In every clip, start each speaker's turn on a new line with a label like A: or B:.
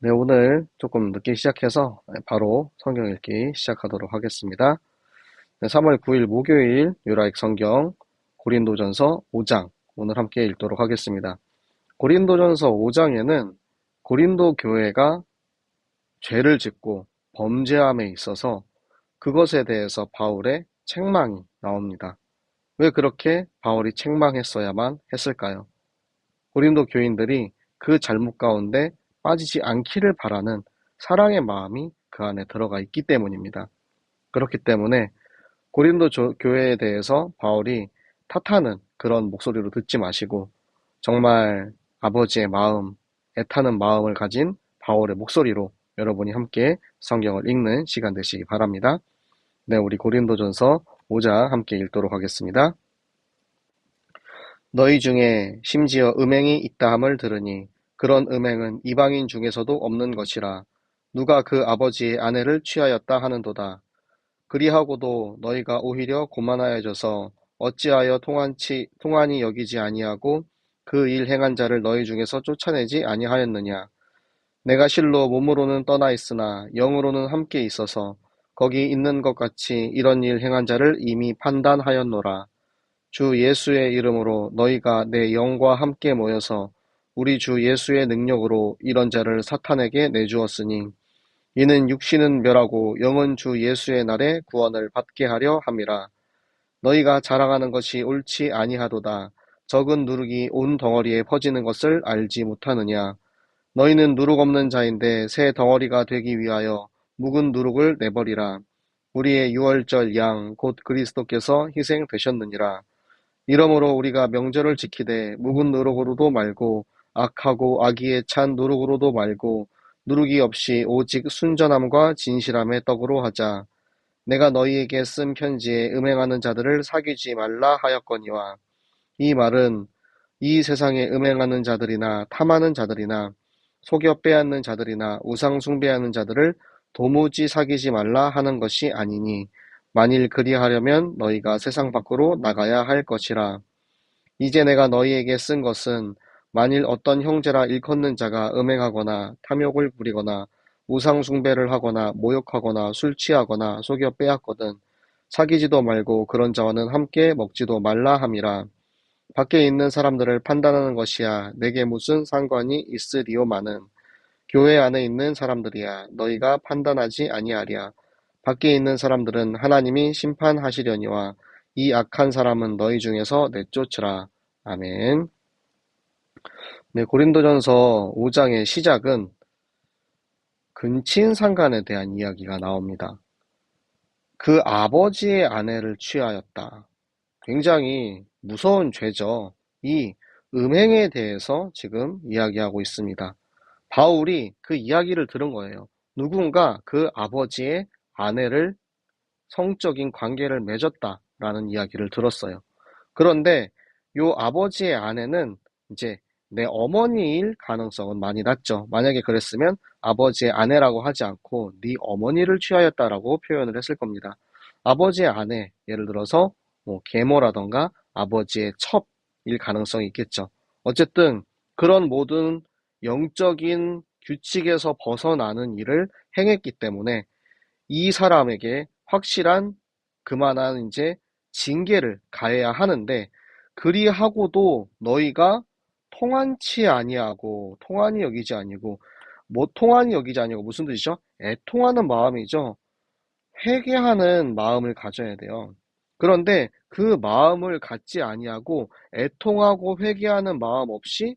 A: 네, 오늘 조금 늦게 시작해서 바로 성경 읽기 시작하도록 하겠습니다. 네, 3월 9일 목요일 유라익 성경 고린도전서 5장 오늘 함께 읽도록 하겠습니다. 고린도전서 5장에는 고린도 교회가 죄를 짓고 범죄함에 있어서 그것에 대해서 바울의 책망이 나옵니다. 왜 그렇게 바울이 책망했어야만 했을까요? 고린도 교인들이 그 잘못 가운데 빠지지 않기를 바라는 사랑의 마음이 그 안에 들어가 있기 때문입니다. 그렇기 때문에 고린도 교회에 대해서 바울이 탓하는 그런 목소리로 듣지 마시고 정말 아버지의 마음, 애타는 마음을 가진 바울의 목소리로 여러분이 함께 성경을 읽는 시간 되시기 바랍니다. 네, 우리 고린도전서 5장 함께 읽도록 하겠습니다. 너희 중에 심지어 음행이 있다함을 들으니 그런 음행은 이방인 중에서도 없는 것이라. 누가 그 아버지의 아내를 취하였다 하는도다. 그리하고도 너희가 오히려 고만하여져서 어찌하여 통한이 여기지 아니하고 그 일 행한 자를 너희 중에서 쫓아내지 아니하였느냐. 내가 실로 몸으로는 떠나 있으나 영으로는 함께 있어서 거기 있는 것 같이 이런 일 행한 자를 이미 판단하였노라. 주 예수의 이름으로 너희가 내 영과 함께 모여서 우리 주 예수의 능력으로 이런 자를 사탄에게 내주었으니 이는 육신은 멸하고 영은 주 예수의 날에 구원을 받게 하려 함이라. 너희가 자랑하는 것이 옳지 아니하도다. 적은 누룩이 온 덩어리에 퍼지는 것을 알지 못하느냐. 너희는 누룩 없는 자인데 새 덩어리가 되기 위하여 묵은 누룩을 내버리라. 우리의 유월절 양 곧 그리스도께서 희생되셨느니라. 이러므로 우리가 명절을 지키되 묵은 누룩으로도 말고 악하고 악의에 찬 누룩으로도 말고 누룩이 없이 오직 순전함과 진실함의 떡으로 하자. 내가 너희에게 쓴 편지에 음행하는 자들을 사귀지 말라 하였거니와. 이 말은 이 세상에 음행하는 자들이나 탐하는 자들이나 속여 빼앗는 자들이나 우상 숭배하는 자들을 도무지 사귀지 말라 하는 것이 아니니 만일 그리하려면 너희가 세상 밖으로 나가야 할 것이라. 이제 내가 너희에게 쓴 것은 만일 어떤 형제라 일컫는 자가 음행하거나 탐욕을 부리거나 우상 숭배를 하거나 모욕하거나 술 취하거나 속여 빼앗거든 사귀지도 말고 그런 자와는 함께 먹지도 말라 함이라. 밖에 있는 사람들을 판단하는 것이야 내게 무슨 상관이 있으리오마는 교회 안에 있는 사람들이야 너희가 판단하지 아니하랴. 밖에 있는 사람들은 하나님이 심판하시려니와 이 악한 사람은 너희 중에서 내쫓으라. 아멘. 네, 고린도전서 5장의 시작은 근친상간에 대한 이야기가 나옵니다. 그 아버지의 아내를 취하였다. 굉장히 무서운 죄죠. 이 음행에 대해서 지금 이야기하고 있습니다. 바울이 그 이야기를 들은 거예요. 누군가 그 아버지의 아내를 성적인 관계를 맺었다라는 이야기를 들었어요. 그런데 요 아버지의 아내는 이제 내 어머니일 가능성은 많이 낮죠. 만약에 그랬으면 아버지의 아내라고 하지 않고 네 어머니를 취하였다라고 표현을 했을 겁니다. 아버지의 아내, 예를 들어서 뭐 계모라던가 아버지의 첩일 가능성이 있겠죠. 어쨌든 그런 모든 영적인 규칙에서 벗어나는 일을 행했기 때문에 이 사람에게 확실한 그만한 이제 징계를 가해야 하는데 그리하고도 너희가 통한치 아니하고 통한이 여기지 아니고 뭐 통한이 여기지 아니고 무슨 뜻이죠? 애통하는 마음이죠. 회개하는 마음을 가져야 돼요. 그런데 그 마음을 갖지 아니하고 애통하고 회개하는 마음 없이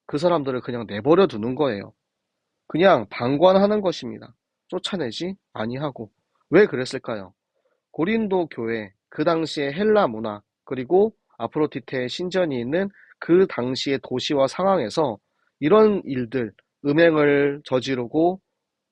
A: 그 사람들을 그냥 내버려 두는 거예요. 그냥 방관하는 것입니다. 쫓아내지 아니하고. 왜 그랬을까요? 고린도 교회, 그 당시의 헬라 문화, 그리고 아프로디테의 신전이 있는 그 당시의 도시와 상황에서 이런 일들, 음행을 저지르고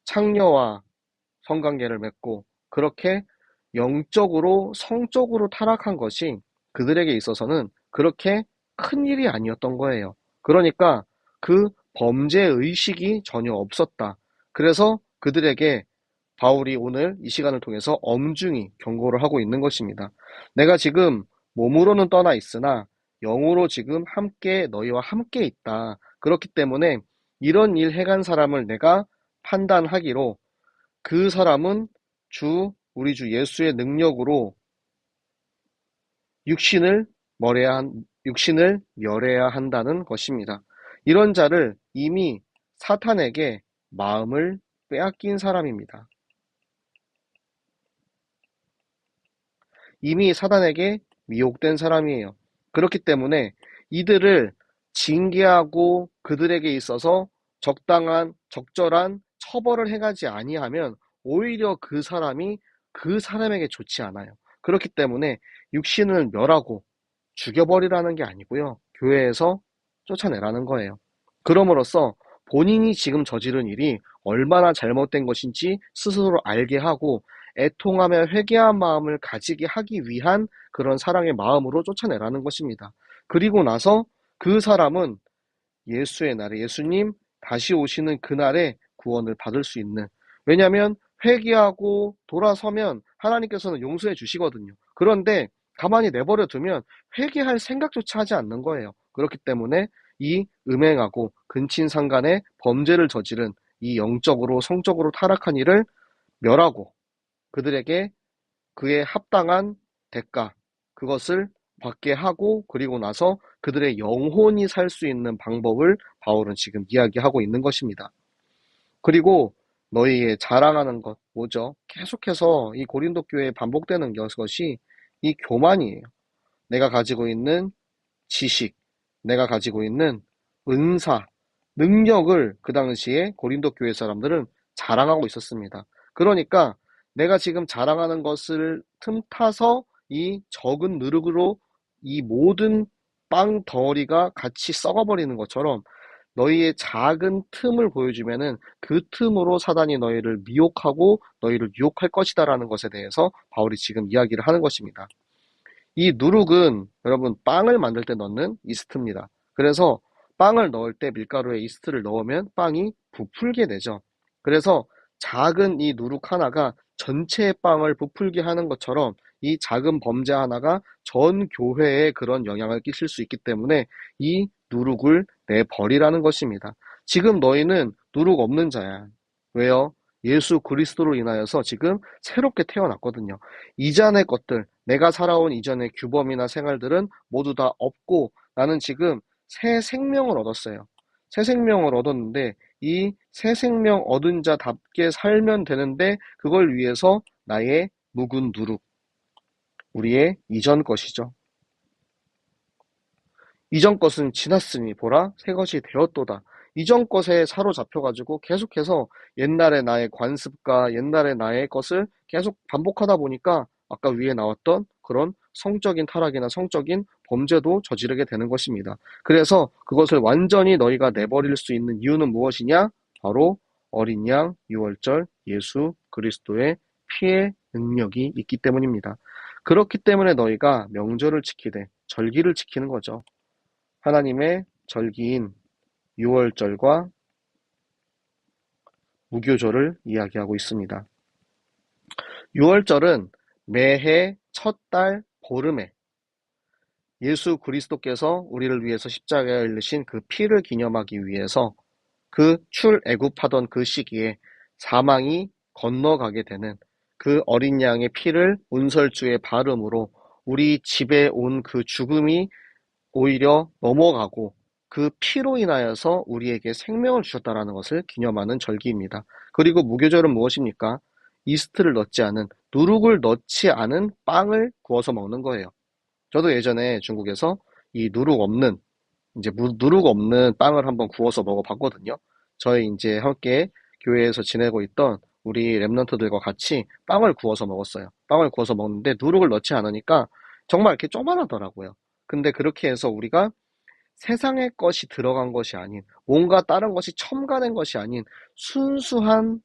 A: 창녀와 성관계를 맺고 그렇게 영적으로, 성적으로 타락한 것이 그들에게 있어서는 그렇게 큰 일이 아니었던 거예요. 그러니까 그 범죄 의식이 전혀 없었다. 그래서 그들에게 바울이 오늘 이 시간을 통해서 엄중히 경고를 하고 있는 것입니다. 내가 지금 몸으로는 떠나 있으나 영으로 지금 함께 너희와 함께 있다. 그렇기 때문에 이런 일 행한 사람을 내가 판단하기로 그 사람은 우리 주 예수의 능력으로 육신을 멸해야 한다는 것입니다. 이런 자를 이미 사탄에게 마음을 빼앗긴 사람입니다. 이미 사단에게 미혹된 사람이에요. 그렇기 때문에 이들을 징계하고 그들에게 있어서 적절한 처벌을 행하지 아니하면 오히려 그 사람에게 좋지 않아요. 그렇기 때문에 육신을 멸하고 죽여버리라는 게 아니고요. 교회에서 쫓아내라는 거예요. 그럼으로써 본인이 지금 저지른 일이 얼마나 잘못된 것인지 스스로 알게 하고 애통하며 회개한 마음을 가지게 하기 위한 그런 사랑의 마음으로 쫓아내라는 것입니다. 그리고 나서 그 사람은 예수의 날에 예수님 다시 오시는 그날에 구원을 받을 수 있는, 왜냐하면 회개하고 돌아서면 하나님께서는 용서해 주시거든요. 그런데 가만히 내버려 두면 회개할 생각조차 하지 않는 거예요. 그렇기 때문에 이 음행하고 근친상간의 범죄를 저지른 이 영적으로 성적으로 타락한 일을 멸하고 그들에게 그에 합당한 대가, 그것을 받게 하고 그리고 나서 그들의 영혼이 살 수 있는 방법을 바울은 지금 이야기하고 있는 것입니다. 그리고 너희의 자랑하는 것 뭐죠? 계속해서 이 고린도 교회에 반복되는 것이 이 교만이에요. 내가 가지고 있는 지식, 내가 가지고 있는 은사, 능력을 그 당시에 고린도 교회 사람들은 자랑하고 있었습니다. 그러니까 내가 지금 자랑하는 것을 틈타서 이 적은 누룩으로 이 모든 빵 덩어리가 같이 썩어버리는 것처럼 너희의 작은 틈을 보여주면은 그 틈으로 사단이 너희를 미혹하고 너희를 유혹할 것이다라는 것에 대해서 바울이 지금 이야기를 하는 것입니다. 이 누룩은 여러분 빵을 만들 때 넣는 이스트입니다. 그래서 빵을 넣을 때 밀가루에 이스트를 넣으면 빵이 부풀게 되죠. 그래서 작은 이 누룩 하나가 전체의 빵을 부풀게 하는 것처럼 이 작은 범죄 하나가 전 교회에 그런 영향을 끼칠 수 있기 때문에 이 누룩을 내버리라는 것입니다. 지금 너희는 누룩 없는 자야. 왜요? 예수 그리스도로 인하여서 지금 새롭게 태어났거든요. 이전의 것들, 내가 살아온 이전의 규범이나 생활들은 모두 다 없고 나는 지금 새 생명을 얻었어요. 새 생명을 얻었는데 이 새 생명 얻은 자답게 살면 되는데 그걸 위해서 나의 묵은 누룩, 우리의 이전 것이죠. 이전 것은 지났으니 보라 새 것이 되었도다. 이전 것에 사로잡혀가지고 계속해서 옛날의 나의 관습과 옛날의 나의 것을 계속 반복하다 보니까 아까 위에 나왔던 그런 성적인 타락이나 성적인 범죄도 저지르게 되는 것입니다. 그래서 그것을 완전히 너희가 내버릴 수 있는 이유는 무엇이냐? 바로 어린 양 유월절 예수 그리스도의 피의 능력이 있기 때문입니다. 그렇기 때문에 너희가 명절을 지키되 절기를 지키는 거죠. 하나님의 절기인 유월절과 무교절을 이야기하고 있습니다. 유월절은 매해 첫 달 보름에 예수 그리스도께서 우리를 위해서 십자가에 흘리신 그 피를 기념하기 위해서 그 출애굽하던 그 시기에 사망이 건너가게 되는 그 어린 양의 피를 운설주에 바름으로 우리 집에 온 그 죽음이 오히려 넘어가고 그 피로 인하여서 우리에게 생명을 주셨다라는 것을 기념하는 절기입니다. 그리고 무교절은 무엇입니까? 이스트를 넣지 않은, 누룩을 넣지 않은 빵을 구워서 먹는 거예요. 저도 예전에 중국에서 이 누룩 없는 빵을 한번 구워서 먹어봤거든요. 저희 이제 함께 교회에서 지내고 있던 우리 랩런트들과 같이 빵을 구워서 먹었어요. 빵을 구워서 먹는데 누룩을 넣지 않으니까 정말 이렇게 조그만하더라고요. 근데 그렇게 해서 우리가 세상의 것이 들어간 것이 아닌 뭔가 다른 것이 첨가된 것이 아닌 순수한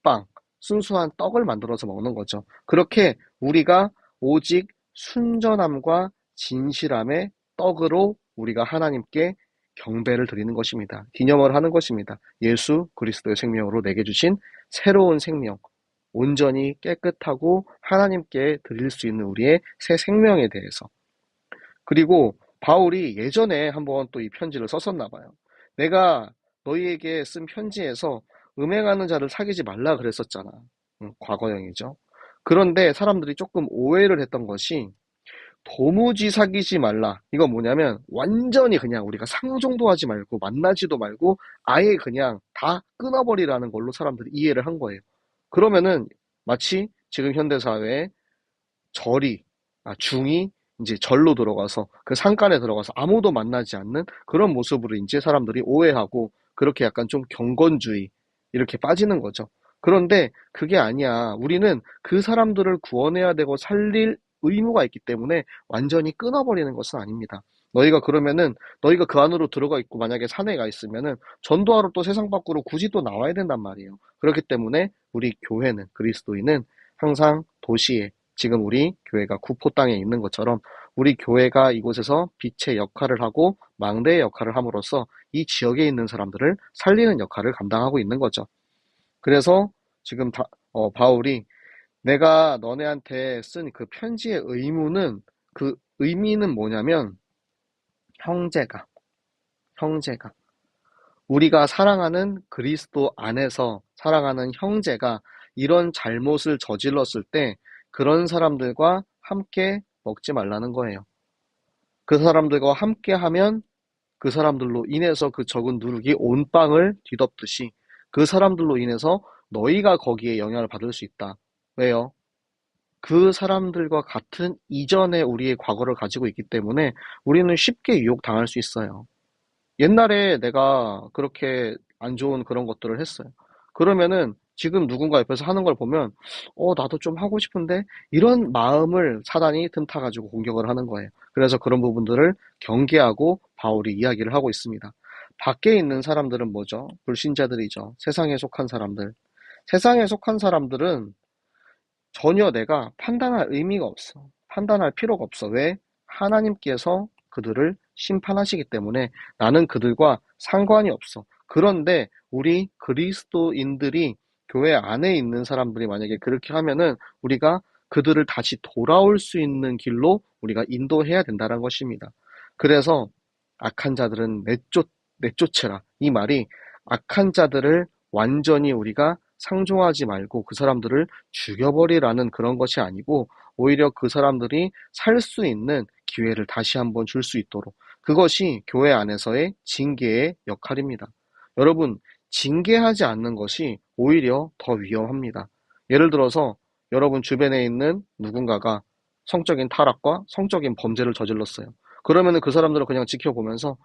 A: 빵, 순수한 떡을 만들어서 먹는 거죠. 그렇게 우리가 오직 순전함과 진실함의 떡으로 우리가 하나님께 경배를 드리는 것입니다. 기념을 하는 것입니다. 예수 그리스도의 생명으로 내게 주신 새로운 생명, 온전히 깨끗하고 하나님께 드릴 수 있는 우리의 새 생명에 대해서. 그리고 바울이 예전에 한번 또 이 편지를 썼었나 봐요. 내가 너희에게 쓴 편지에서 음행하는 자를 사귀지 말라 그랬었잖아. 과거형이죠. 그런데 사람들이 조금 오해를 했던 것이 도무지 사귀지 말라. 이건 뭐냐면 완전히 그냥 우리가 상종도 하지 말고 만나지도 말고 아예 그냥 다 끊어버리라는 걸로 사람들이 이해를 한 거예요. 그러면은 마치 지금 현대사회에 절이, 중이 이제 절로 들어가서 그 상간에 들어가서 아무도 만나지 않는 그런 모습으로 이제 사람들이 오해하고 그렇게 약간 좀 경건주의 이렇게 빠지는 거죠. 그런데 그게 아니야. 우리는 그 사람들을 구원해야 되고 살릴 의무가 있기 때문에 완전히 끊어버리는 것은 아닙니다. 너희가 그러면은 너희가 그 안으로 들어가 있고 만약에 산에 가 있으면은 전도하러 또 세상 밖으로 굳이 또 나와야 된단 말이에요. 그렇기 때문에 우리 교회는 그리스도인은 항상 도시에 지금 우리 교회가 구포 땅에 있는 것처럼 우리 교회가 이곳에서 빛의 역할을 하고 망대의 역할을 함으로써 이 지역에 있는 사람들을 살리는 역할을 감당하고 있는 거죠. 그래서 지금 바울이 내가 너네한테 쓴 그 편지의 의무는 그 의미는 뭐냐면 형제가 우리가 사랑하는 그리스도 안에서 사랑하는 형제가 이런 잘못을 저질렀을 때 그런 사람들과 함께 먹지 말라는 거예요. 그 사람들과 함께 하면 그 사람들로 인해서 그 적은 누룩이 온 빵을 뒤덮듯이 그 사람들로 인해서 너희가 거기에 영향을 받을 수 있다. 왜요? 그 사람들과 같은 이전의 우리의 과거를 가지고 있기 때문에 우리는 쉽게 유혹당할 수 있어요. 옛날에 내가 그렇게 안 좋은 그런 것들을 했어요. 그러면은 지금 누군가 옆에서 하는 걸 보면, 나도 좀 하고 싶은데, 이런 마음을 사단이 틈타가지고 공격을 하는 거예요. 그래서 그런 부분들을 경계하고 바울이 이야기를 하고 있습니다. 밖에 있는 사람들은 뭐죠? 불신자들이죠. 세상에 속한 사람들. 세상에 속한 사람들은 전혀 내가 판단할 의미가 없어. 판단할 필요가 없어. 왜? 하나님께서 그들을 심판하시기 때문에 나는 그들과 상관이 없어. 그런데 우리 그리스도인들이 교회 안에 있는 사람들이 만약에 그렇게 하면은 우리가 그들을 다시 돌아올 수 있는 길로 우리가 인도해야 된다는 것입니다. 그래서 악한 자들은 내쫓으라. 이 말이 악한 자들을 완전히 우리가 상종하지 말고 그 사람들을 죽여버리라는 그런 것이 아니고 오히려 그 사람들이 살 수 있는 기회를 다시 한번 줄 수 있도록 그것이 교회 안에서의 징계의 역할입니다. 여러분, 징계하지 않는 것이 오히려 더 위험합니다. 예를 들어서 여러분 주변에 있는 누군가가 성적인 타락과 성적인 범죄를 저질렀어요. 그러면은 그 사람들은 그냥 지켜보면서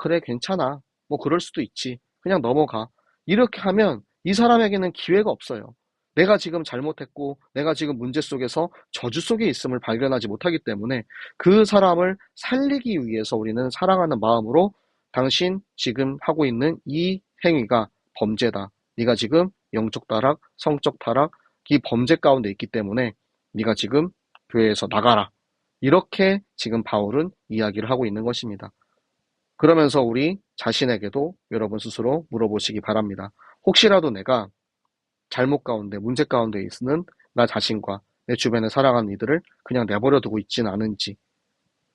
A: 그래 괜찮아 뭐 그럴 수도 있지 그냥 넘어가 이렇게 하면 이 사람에게는 기회가 없어요. 내가 지금 잘못했고 내가 지금 문제 속에서 저주 속에 있음을 발견하지 못하기 때문에 그 사람을 살리기 위해서 우리는 사랑하는 마음으로 당신 지금 하고 있는 이 행위가 범죄다. 네가 지금 영적 타락, 성적 타락, 이 범죄 가운데 있기 때문에 네가 지금 교회에서 나가라. 이렇게 지금 바울은 이야기를 하고 있는 것입니다. 그러면서 우리 자신에게도 여러분 스스로 물어보시기 바랍니다. 혹시라도 내가 잘못 가운데, 문제 가운데 있는 나 자신과 내 주변에 사랑하는 이들을 그냥 내버려 두고 있지는 않은지,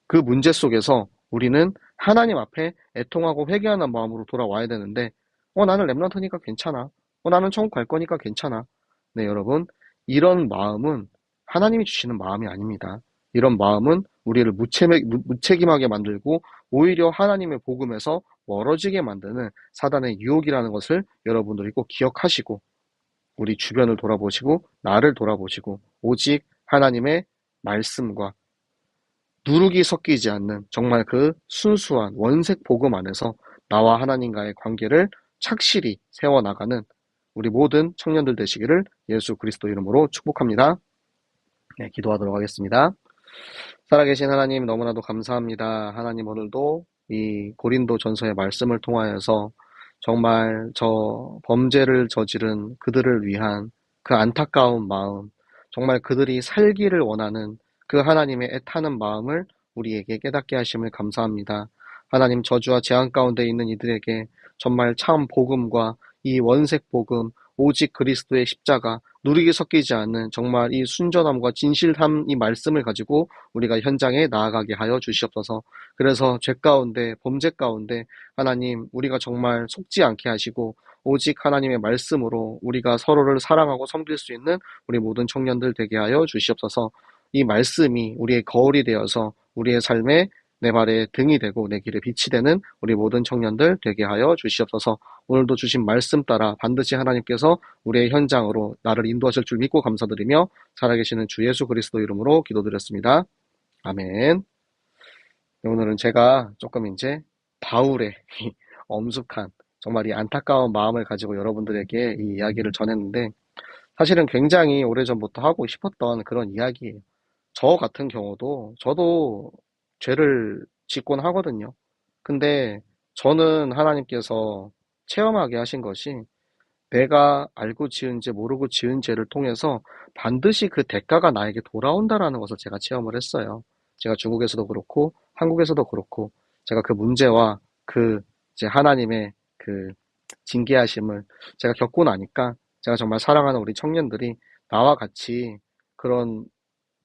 A: 그 문제 속에서 우리는 하나님 앞에 애통하고 회개하는 마음으로 돌아와야 되는데, 나는 렘넌트니까 괜찮아. 나는 천국 갈 거니까 괜찮아. 네, 여러분. 이런 마음은 하나님이 주시는 마음이 아닙니다. 이런 마음은 우리를 무책임하게 만들고 오히려 하나님의 복음에서 멀어지게 만드는 사단의 유혹이라는 것을 여러분들이 꼭 기억하시고 우리 주변을 돌아보시고 나를 돌아보시고 오직 하나님의 말씀과 누룩이 섞이지 않는 정말 그 순수한 원색 복음 안에서 나와 하나님과의 관계를 착실히 세워나가는 우리 모든 청년들 되시기를 예수 그리스도 이름으로 축복합니다. 네, 기도하도록 하겠습니다. 살아계신 하나님 너무나도 감사합니다. 하나님 오늘도 이 고린도 전서의 말씀을 통하여서 정말 저 범죄를 저지른 그들을 위한 그 안타까운 마음, 정말 그들이 살기를 원하는 그 하나님의 애타는 마음을 우리에게 깨닫게 하심을 감사합니다. 하나님 저주와 재앙 가운데 있는 이들에게 정말 참 복음과 이 원색 복음, 오직 그리스도의 십자가, 누룩이 섞이지 않는 정말 이 순전함과 진실함 이 말씀을 가지고 우리가 현장에 나아가게 하여 주시옵소서. 그래서 죄 가운데 범죄 가운데 하나님 우리가 정말 속지 않게 하시고 오직 하나님의 말씀으로 우리가 서로를 사랑하고 섬길 수 있는 우리 모든 청년들 되게 하여 주시옵소서. 이 말씀이 우리의 거울이 되어서 우리의 삶에 내 발의 등이 되고 내 길의 빛이 되는 우리 모든 청년들 되게 하여 주시옵소서. 오늘도 주신 말씀 따라 반드시 하나님께서 우리의 현장으로 나를 인도하실 줄 믿고 감사드리며 살아계시는 주 예수 그리스도 이름으로 기도드렸습니다. 아멘. 오늘은 제가 조금 이제 바울의 엄숙한 정말 이 안타까운 마음을 가지고 여러분들에게 이 이야기를 전했는데 사실은 굉장히 오래전부터 하고 싶었던 그런 이야기예요. 저 같은 경우도 저도 죄를 짓곤 하거든요. 근데 저는 하나님께서 체험하게 하신 것이 내가 알고 지은 죄, 모르고 지은 죄를 통해서 반드시 그 대가가 나에게 돌아온다라는 것을 제가 체험을 했어요. 제가 중국에서도 그렇고 한국에서도 그렇고 제가 그 문제와 그 이제 하나님의 그 징계하심을 제가 겪고 나니까 제가 정말 사랑하는 우리 청년들이 나와 같이 그런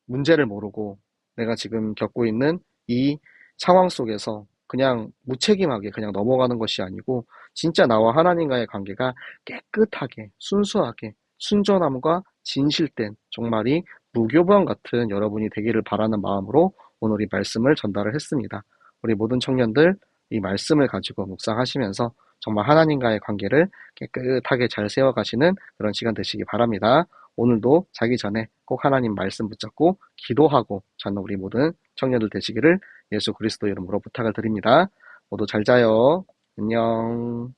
A: 문제를 모르고 내가 지금 겪고 있는 이 상황 속에서 그냥 무책임하게 그냥 넘어가는 것이 아니고 진짜 나와 하나님과의 관계가 깨끗하게 순수하게 순전함과 진실된 정말이 무교병 같은 여러분이 되기를 바라는 마음으로 오늘 이 말씀을 전달을 했습니다. 우리 모든 청년들 이 말씀을 가지고 묵상하시면서 정말 하나님과의 관계를 깨끗하게 잘 세워가시는 그런 시간 되시기 바랍니다. 오늘도 자기 전에 꼭 하나님 말씀 붙잡고 기도하고 자는 우리 모든 청년들 되시기를 예수 그리스도 이름으로 부탁을 드립니다. 모두 잘 자요. 안녕.